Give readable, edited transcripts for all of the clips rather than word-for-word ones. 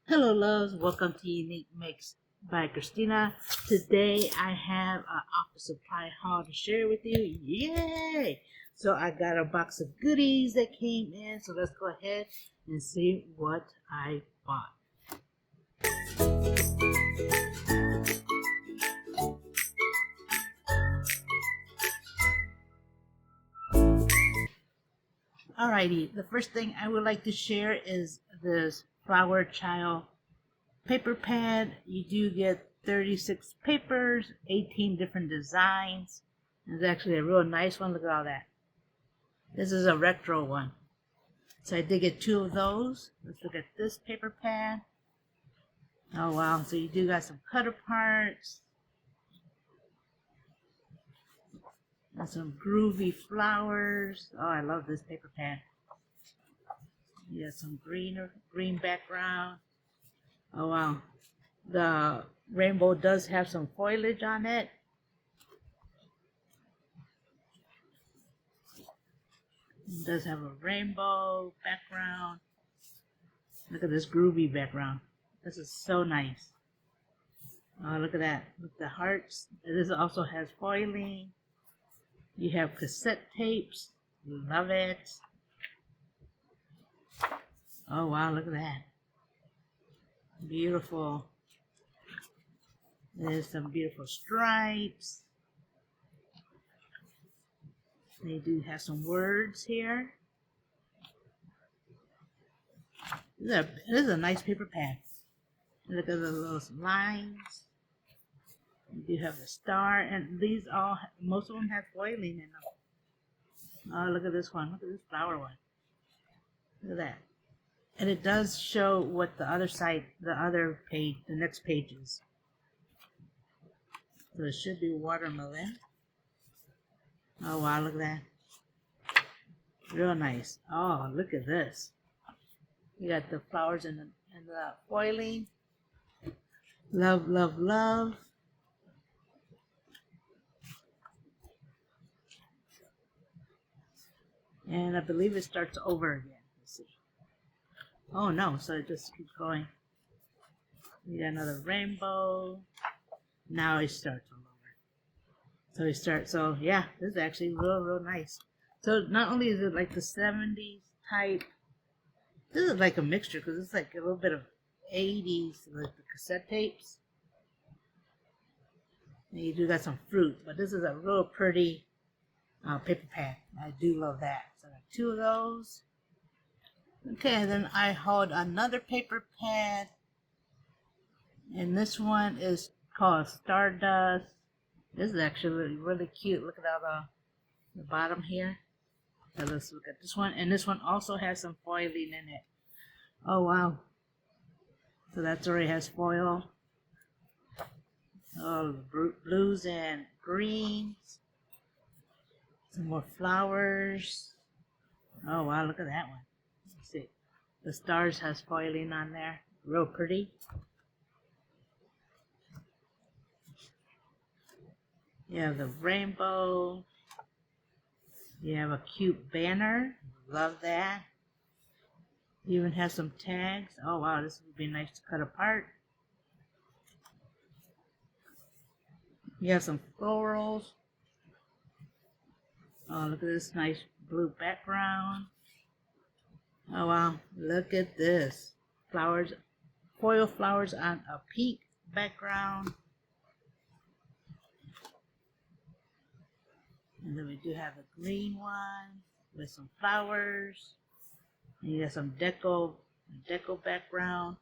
Hello loves, welcome to Unique Makes by Cristina. Today I have an office supply haul to share with you. Yay! So I got a box of goodies that came in, so let's go ahead and see what I bought. Alrighty, the first thing I would like to share is this Flower Child paper pad. You do get 36 papers, 18 different designs. It's actually a real nice one. Look at all that. This is a retro one. So I did get 2 of those. Let's look at this paper pad. Oh wow, so you do got some cutter parts. And some groovy flowers. Oh, I love this paper pad. You got some green background. Oh wow. The rainbow does have some foliage on it. It does have a rainbow background. Look at this groovy background. This is so nice. Oh, look at that. Look at the hearts. This also has foiling. You have cassette tapes. Love it. Oh, wow. Look at that. Beautiful. There's some beautiful stripes. They do have some words here. This is a nice paper pad. Look at the little lines. You do have a star, and most of them have foiling in them. Oh, look at this one. Look at this flower one. Look at that. And it does show what the other side, the other page, the next page is. So it should be watermelon. Oh, wow, look at that. Real nice. Oh, look at this. You got the flowers and the foiling. Love, love, love. And I believe it starts over again. Let's see. Oh no, so it just keeps going. You got another rainbow. Now it starts all over. So yeah, this is actually real nice. So not only is it like the 70s type, this is like a mixture because it's like a little bit of 80s, like the cassette tapes. And you do got some fruit, but this is a real pretty paper pad. I do love that. So I got 2 of those. Okay, and then I hauled another paper pad, and this one is called Stardust. This is actually really cute. Look at all the bottom here. So let's look at this one, and this one also has some foiling in it. Oh wow! So that's already has foil. Oh, blues and greens. Some more flowers. Oh wow! Look at that one. Let's see. The stars has foiling on there. Real pretty. You have the rainbow. You have a cute banner. Love that. You even have some tags. Oh wow, this would be nice to cut apart. You have some florals. Oh, look at this nice blue background. Oh wow, look at this. Flowers, foil flowers on a pink background. And then we do have a green one with some flowers. And you got some deco background.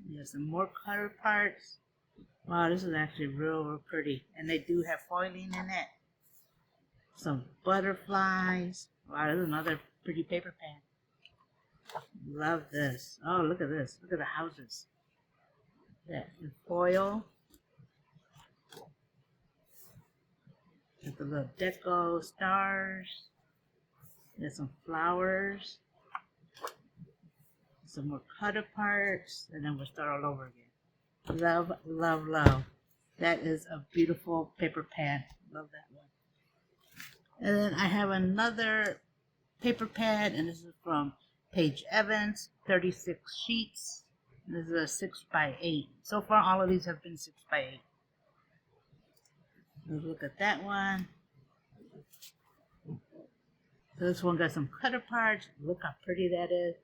You have some more cutter parts. Wow, this is actually real pretty. And they do have foiling in it. Some butterflies. Wow, this is another pretty paper pad. Love this. Oh, look at this. Look at the houses. That foil. With the little deco stars. There's some flowers. Some more cutter parts. And then we'll start all over again. Love, love, love. That is a beautiful paper pad. Love that one. And then I have another paper pad, and this is from Paige Evans, 36 sheets. This is a 6x8. So far, all of these have been 6x8. Let's look at that one. So this one got some cutter parts. Look how pretty that is.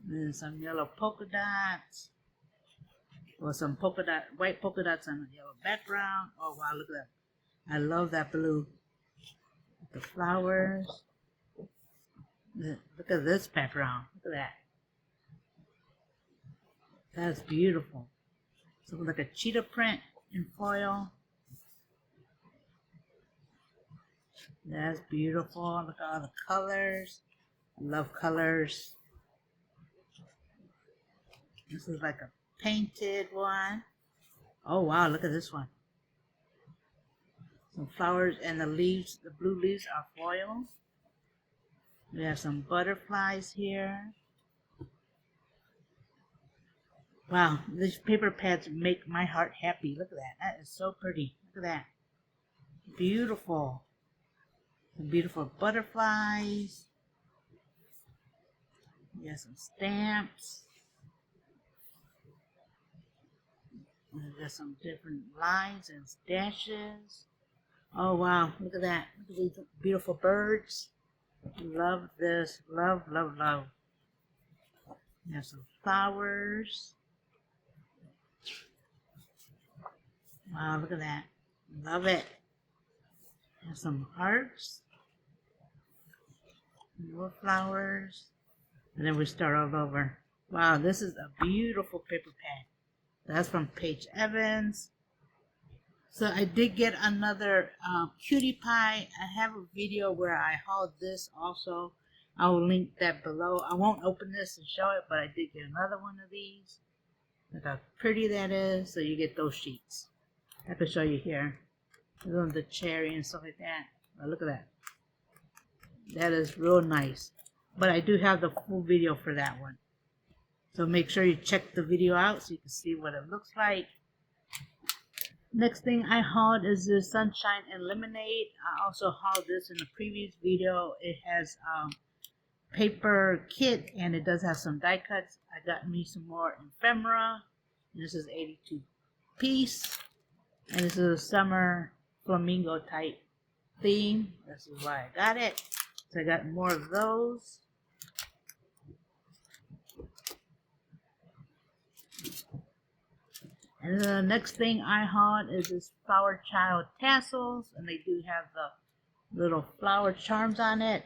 Then some yellow polka dots. Or some white polka dots on a yellow background. Oh wow, look at that. I love that blue. The flowers. Look at this background. Look at that. That's beautiful. So like a cheetah print in foil. That's beautiful. Look at all the colors. I love colors. This is like a painted one. Oh wow, look at this one. Some flowers, and the leaves, the blue leaves are foil. We have some butterflies here. Wow, these paper pads make my heart happy. Look at that. That is so pretty. Look at that. Beautiful. Some beautiful butterflies. We have some stamps. There's some different lines and dashes. Oh wow, look at that. Look at these beautiful birds. Love this. Love, love, love. We have some flowers. Wow, look at that. Love it. We have some hearts. More flowers. And then we start all over. Wow, this is a beautiful paper pad. That's from Paige Evans. So I did get another cutie pie. I have a video where I hauled this also. I will link that below. I won't open this and show it, but I did get another one of these. Look how pretty that is. So you get those sheets. I can show you here. The cherry and stuff like that. Oh, look at that. That is real nice. But I do have the full video for that one. So make sure you check the video out so you can see what it looks like. Next thing I hauled is the Sunshine and Lemonade. I also hauled this in the previous video. It has paper kit, and it does have some die cuts. I got me some more ephemera. This is 82 piece. And this is a summer flamingo type theme. This is why I got it. So I got more of those. And the next thing I hauled is this Flower Child tassels, and they do have the little flower charms on it.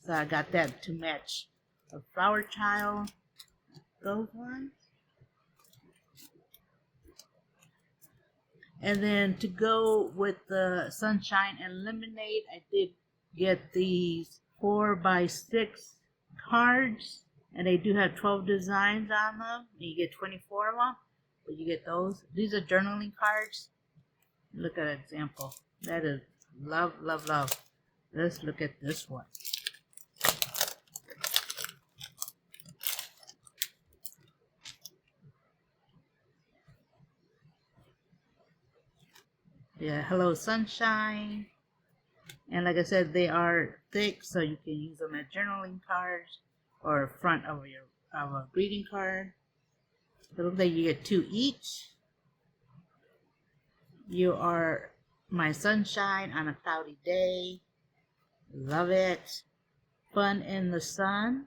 So I got that to match the Flower Child. Those ones. And then to go with the Sunshine and Lemonade, I did get these 4x6 cards, and they do have 12 designs on them. You get 24 of them. But you get those. These are journaling cards. Look at an example. That is love, love, love. Let's look at this one. Yeah, hello sunshine. And like I said, they are thick, so you can use them as journaling cards or front of a greeting card. It looks like you get 2 each. You are my sunshine on a cloudy day. Love it. Fun in the sun.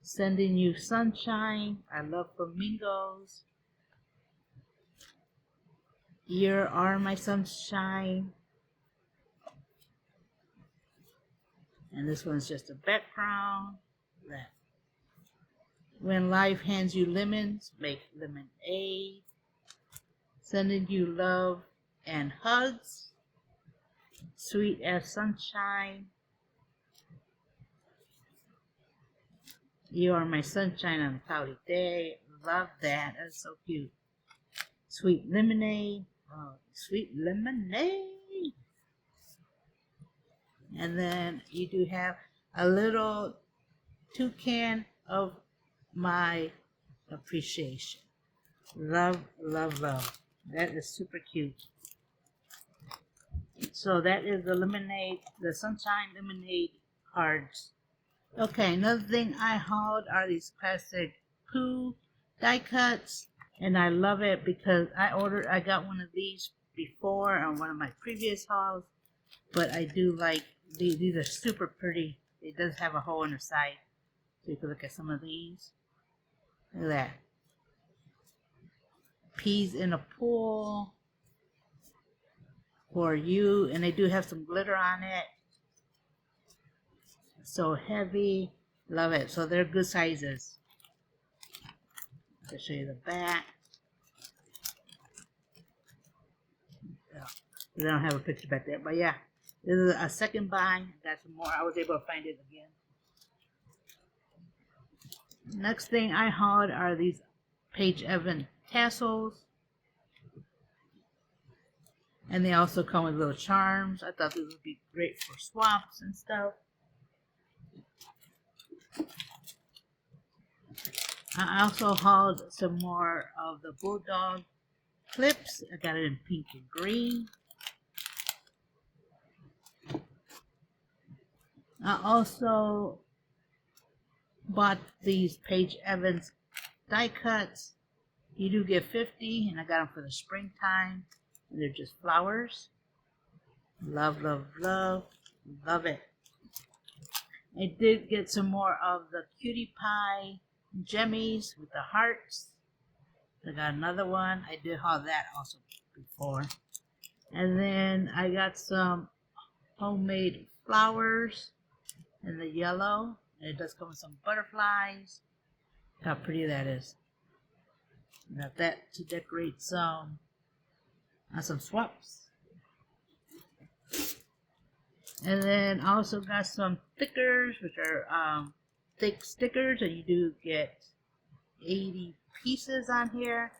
Sending you sunshine. I love flamingos. You are my sunshine. And this one's just a background. That. When life hands you lemons, make lemonade. Sending you love and hugs. Sweet as sunshine. You are my sunshine on a cloudy day. Love that. That's so cute. Sweet lemonade. Oh, sweet lemonade. And then you do have a little toucan of my appreciation. Love, love, love. That is super cute. So that is the lemonade, the sunshine lemonade cards. Okay, another thing I hauled are these classic poo die cuts, and I love it because I got one of these before on one of my previous hauls, but I do like these are super pretty. It does have a hole in the side, so you can look at some of these. Look at that. Peas in a pool for you, and they do have some glitter on it. So heavy, love it. So they're good sizes. I'll show you the back. They don't have a picture back there, but yeah, this is a second buy. Got some more. I was able to find it again. Next thing I hauled are these Paige Evans tassels, and they also come with little charms. I thought these would be great for swaps and stuff. I also hauled some more of the bulldog clips. I got it in pink and green. I also bought these Paige Evans die cuts. You do get 50, and I got them for the springtime. And they're just flowers. Love, love, love. Love it. I did get some more of the cutie pie jemmies with the hearts. I got another one. I did haul that also before. And then I got some homemade flowers in the yellow. And it does come with some butterflies. Look how pretty that is. Got that to decorate some swaps. And then I also got some stickers, which are thick stickers, and you do get 80 pieces on here.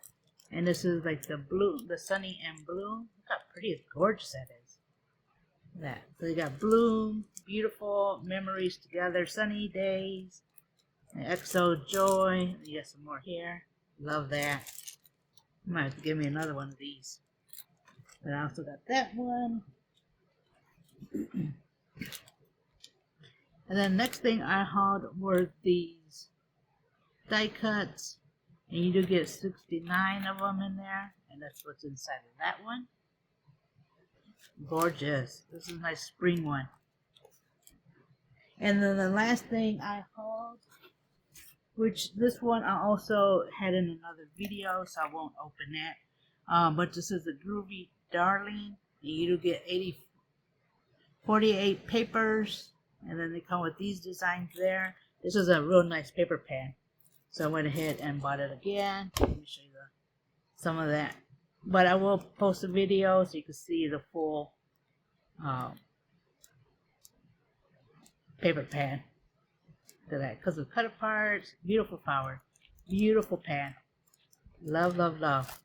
And this is like the blue, the sunny and bloom. Look how pretty and gorgeous that is. That. So you got bloom, beautiful memories together, sunny days, and exo joy. You got some more here. Love that. You might have to give me another one of these. But I also got that one. And then next thing I hauled were these die cuts. And you do get 69 of them in there. And that's what's inside of that one. Gorgeous. This is a nice spring one. And then the last thing I hauled, which this one I also had in another video, so I won't open that. But this is a Groovy Darling. And you do get 48 papers. And then they come with these designs there. This is a real nice paper pad. So I went ahead and bought it again. Let me show you some of that. But I will post a video so you can see the full paper pad. Look at that. Because of cut aparts, beautiful flower, beautiful pad. Love, love, love.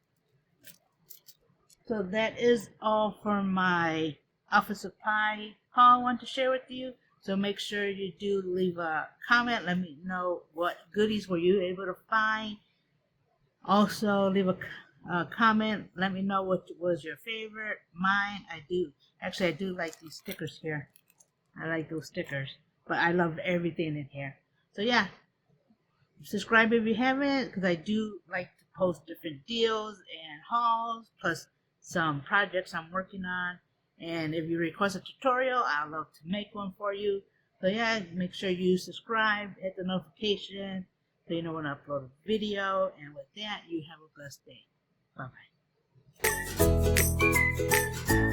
So that is all for my office supply haul I want to share with you. So make sure you do leave a comment. Let me know what goodies were you able to find. Also leave a comment. Let me know what was your favorite. Mine, I do like these stickers here. I like those stickers. But I love everything in here. So yeah, subscribe if you haven't, because I do like to post different deals and hauls, plus some projects I'm working on. And if you request a tutorial, I'd love to make one for you. So yeah, make sure you subscribe, hit the notification, so you know when I upload a video. And with that, you have a blessed day. Bye-bye.